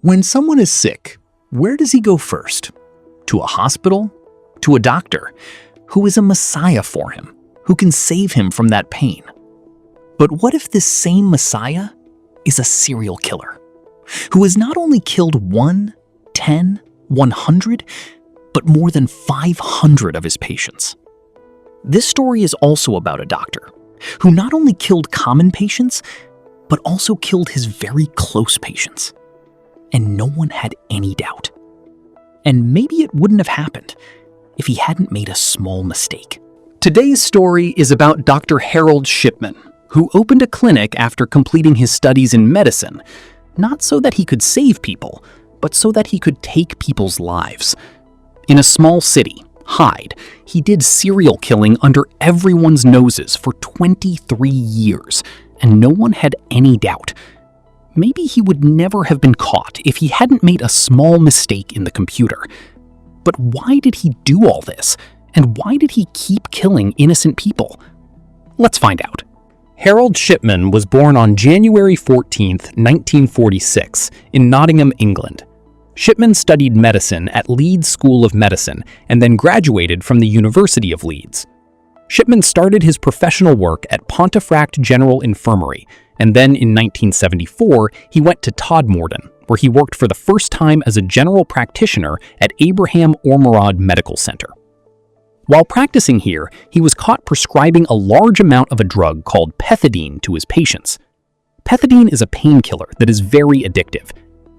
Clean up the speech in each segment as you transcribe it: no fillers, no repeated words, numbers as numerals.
When someone is sick, where does he go first? To a hospital? To a doctor? Who is a messiah for him, who can save him from that pain? But what if this same messiah is a serial killer, who has not only killed 1, 10, 100, but more than 500 of his patients? This story is also about a doctor who not only killed common patients, but also killed his very close patients. And no one had any doubt. And maybe it wouldn't have happened if he hadn't made a small mistake. Today's story is about Dr. Harold Shipman, who opened a clinic after completing his studies in medicine, not so that he could save people, but so that he could take people's lives. In a small city, Hyde, he did serial killing under everyone's noses for 23 years, and no one had any doubt. Maybe he would never have been caught if he hadn't made a small mistake in the computer. But why did he do all this? And why did he keep killing innocent people? Let's find out. Harold Shipman was born on January 14, 1946, in Nottingham, England. Shipman studied medicine at Leeds School of Medicine and then graduated from the University of Leeds. Shipman started his professional work at Pontefract General Infirmary, and then in 1974, he went to Todmorden, where he worked for the first time as a general practitioner at Abraham Ormerod Medical Center. While practicing here, he was caught prescribing a large amount of a drug called pethidine to his patients. Pethidine is a painkiller that is very addictive.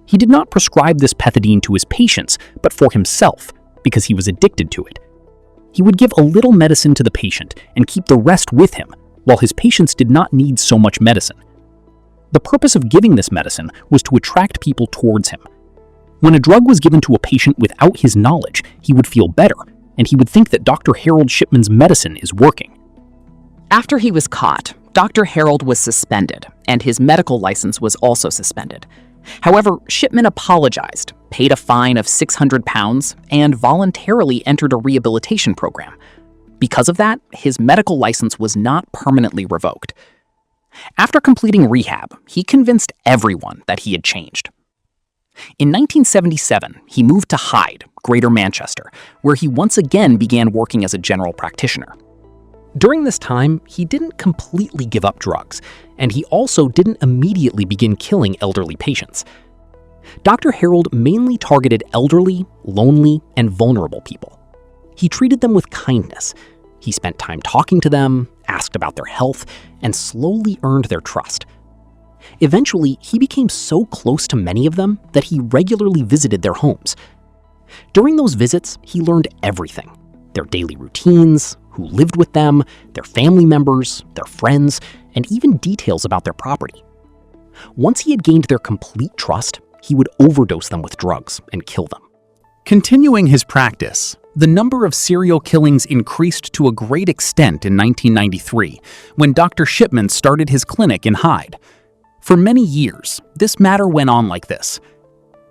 He did not prescribe this pethidine to his patients, but for himself, because he was addicted to it. He would give a little medicine to the patient and keep the rest with him, while his patients did not need so much medicine. The purpose of giving this medicine was to attract people towards him. When a drug was given to a patient without his knowledge, he would feel better, and he would think that Dr. Harold Shipman's medicine is working. After he was caught, Dr. Harold was suspended, and his medical license was also suspended. However, Shipman apologized, paid a fine of £600, and voluntarily entered a rehabilitation program. Because of that, his medical license was not permanently revoked. After completing rehab, he convinced everyone that he had changed. In 1977, he moved to Hyde, Greater Manchester, where he once again began working as a general practitioner. During this time, he didn't completely give up drugs, and he also didn't immediately begin killing elderly patients. Dr. Harold mainly targeted elderly, lonely, and vulnerable people. He treated them with kindness. He spent time talking to them, asked about their health, and slowly earned their trust. Eventually, he became so close to many of them that he regularly visited their homes. During those visits, he learned everything: their daily routines, who lived with them, their family members, their friends, and even details about their property. Once he had gained their complete trust, he would overdose them with drugs and kill them. Continuing his practice, the number of serial killings increased to a great extent in 1993, when Dr. Shipman started his clinic in Hyde. For many years, this matter went on like this.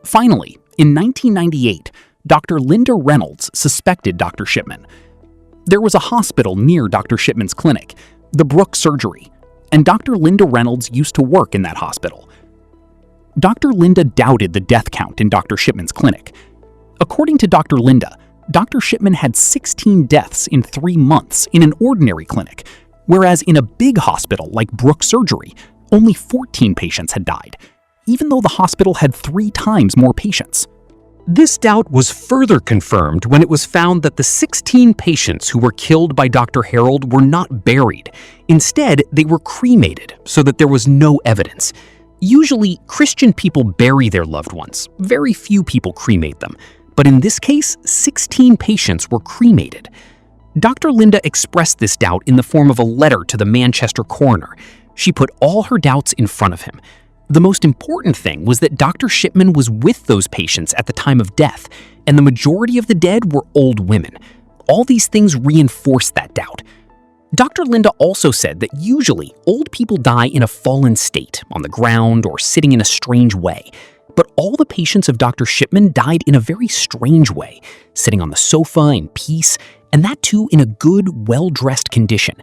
Finally, in 1998, Dr. Linda Reynolds suspected Dr. Shipman. There was a hospital near Dr. Shipman's clinic, the Brook Surgery, and Dr. Linda Reynolds used to work in that hospital. Dr. Linda doubted the death count in Dr. Shipman's clinic. According to Dr. Linda, Dr. Shipman had 16 deaths in 3 months in an ordinary clinic, whereas in a big hospital like Brook Surgery, only 14 patients had died, even though the hospital had 3 times more patients. This doubt was further confirmed when it was found that the 16 patients who were killed by Dr. Harold were not buried. Instead, they were cremated so that there was no evidence. Usually, Christian people bury their loved ones. Very few people cremate them. But in this case, 16 patients were cremated. Dr. Linda expressed this doubt in the form of a letter to the Manchester coroner. She put all her doubts in front of him. The most important thing was that Dr. Shipman was with those patients at the time of death, and the majority of the dead were old women. All these things reinforced that doubt. Dr. Linda also said that usually old people die in a fallen state, on the ground or sitting in a strange way. But all the patients of Dr. Shipman died in a very strange way, sitting on the sofa in peace, and that too in a good, well-dressed condition.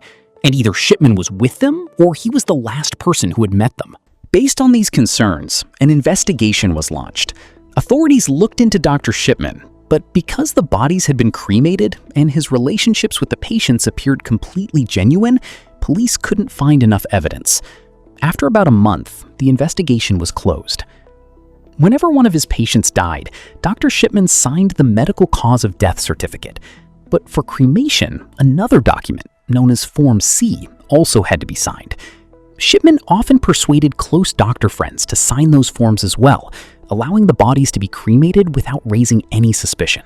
And either Shipman was with them or he was the last person who had met them. Based on these concerns, an investigation was launched. Authorities looked into Dr. Shipman, but because the bodies had been cremated and his relationships with the patients appeared completely genuine, police couldn't find enough evidence. After about a month, the investigation was closed. Whenever one of his patients died, Dr. Shipman signed the medical cause of death certificate. But for cremation, another document, known as Form C, also had to be signed. Shipman often persuaded close doctor friends to sign those forms as well, allowing the bodies to be cremated without raising any suspicion.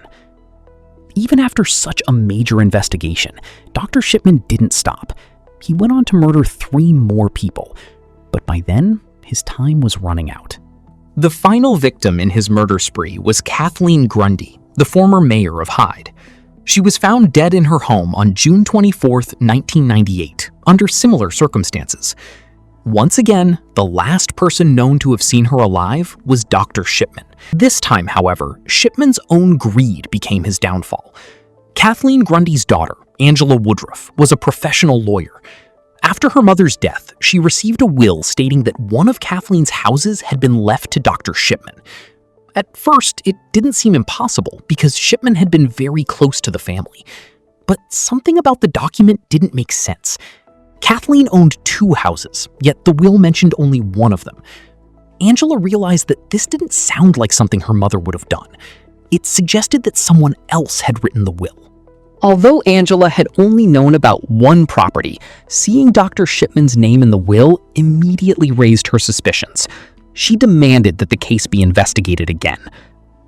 Even after such a major investigation, Dr. Shipman didn't stop. He went on to murder 3 more people, but by then, his time was running out. The final victim in his murder spree was Kathleen Grundy, the former mayor of Hyde. She was found dead in her home on June 24, 1998, under similar circumstances. Once again, the last person known to have seen her alive was Dr. Shipman. This time, however, Shipman's own greed became his downfall. Kathleen Grundy's daughter, Angela Woodruff, was a professional lawyer. After her mother's death, she received a will stating that one of Kathleen's houses had been left to Dr. Shipman. At first, it didn't seem impossible because Shipman had been very close to the family. But something about the document didn't make sense. Kathleen owned 2 houses, yet the will mentioned only one of them. Angela realized that this didn't sound like something her mother would have done. It suggested that someone else had written the will. Although Angela had only known about one property, seeing Dr. Shipman's name in the will immediately raised her suspicions. She demanded that the case be investigated again.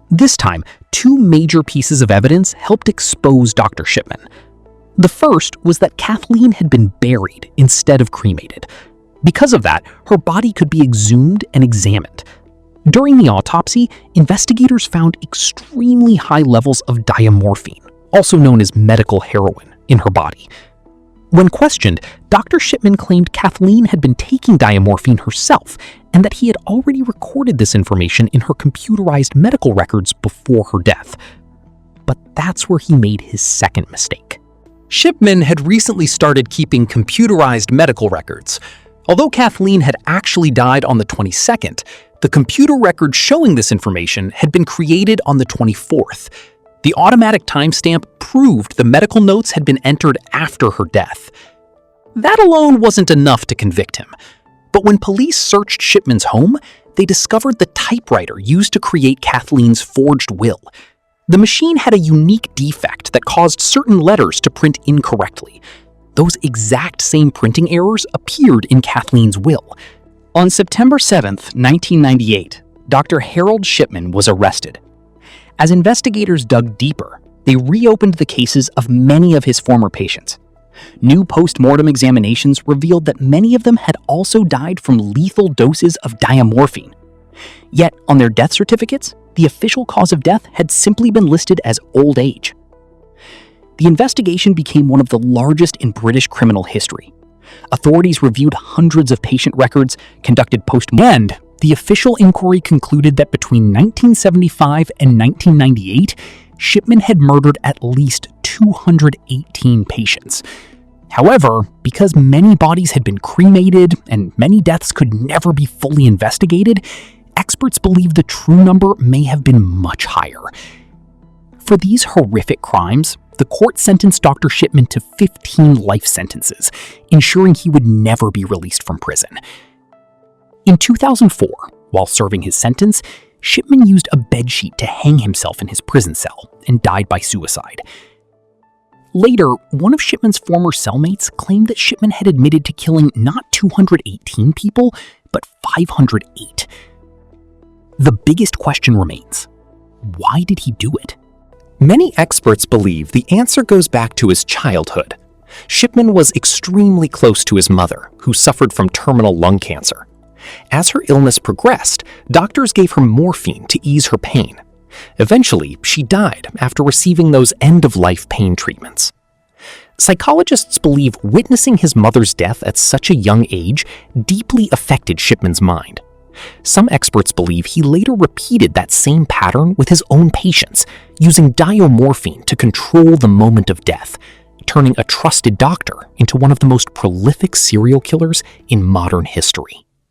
This time, 2 major pieces of evidence helped expose Dr. Shipman. The first was that Kathleen had been buried instead of cremated. Because of that, her body could be exhumed and examined. During the autopsy, investigators found extremely high levels of diamorphine, also known as medical heroin, in her body. When questioned, Dr. Shipman claimed Kathleen had been taking diamorphine herself and that he had already recorded this information in her computerized medical records before her death. But that's where he made his second mistake. Shipman had recently started keeping computerized medical records. Although Kathleen had actually died on the 22nd, the computer record showing this information had been created on the 24th. The automatic timestamp proved the medical notes had been entered after her death. That alone wasn't enough to convict him. But when police searched Shipman's home, they discovered the typewriter used to create Kathleen's forged will. The machine had a unique defect that caused certain letters to print incorrectly. Those exact same printing errors appeared in Kathleen's will. On September 7th, 1998, Dr. Harold Shipman was arrested. As investigators dug deeper, they reopened the cases of many of his former patients. New post-mortem examinations revealed that many of them had also died from lethal doses of diamorphine. Yet, on their death certificates, the official cause of death had simply been listed as old age. The investigation became one of the largest in British criminal history. Authorities reviewed hundreds of patient records, conducted post-mortem. The official inquiry concluded that between 1975 and 1998, Shipman had murdered at least 218 patients. However, because many bodies had been cremated and many deaths could never be fully investigated, experts believe the true number may have been much higher. For these horrific crimes, the court sentenced Dr. Shipman to 15 life sentences, ensuring he would never be released from prison. In 2004, while serving his sentence, Shipman used a bedsheet to hang himself in his prison cell and died by suicide. Later, one of Shipman's former cellmates claimed that Shipman had admitted to killing not 218 people, but 508. The biggest question remains: why did he do it? Many experts believe the answer goes back to his childhood. Shipman was extremely close to his mother, who suffered from terminal lung cancer. As her illness progressed, doctors gave her morphine to ease her pain. Eventually, she died after receiving those end-of-life pain treatments. Psychologists believe witnessing his mother's death at such a young age deeply affected Shipman's mind. Some experts believe he later repeated that same pattern with his own patients, using diamorphine to control the moment of death, turning a trusted doctor into one of the most prolific serial killers in modern history.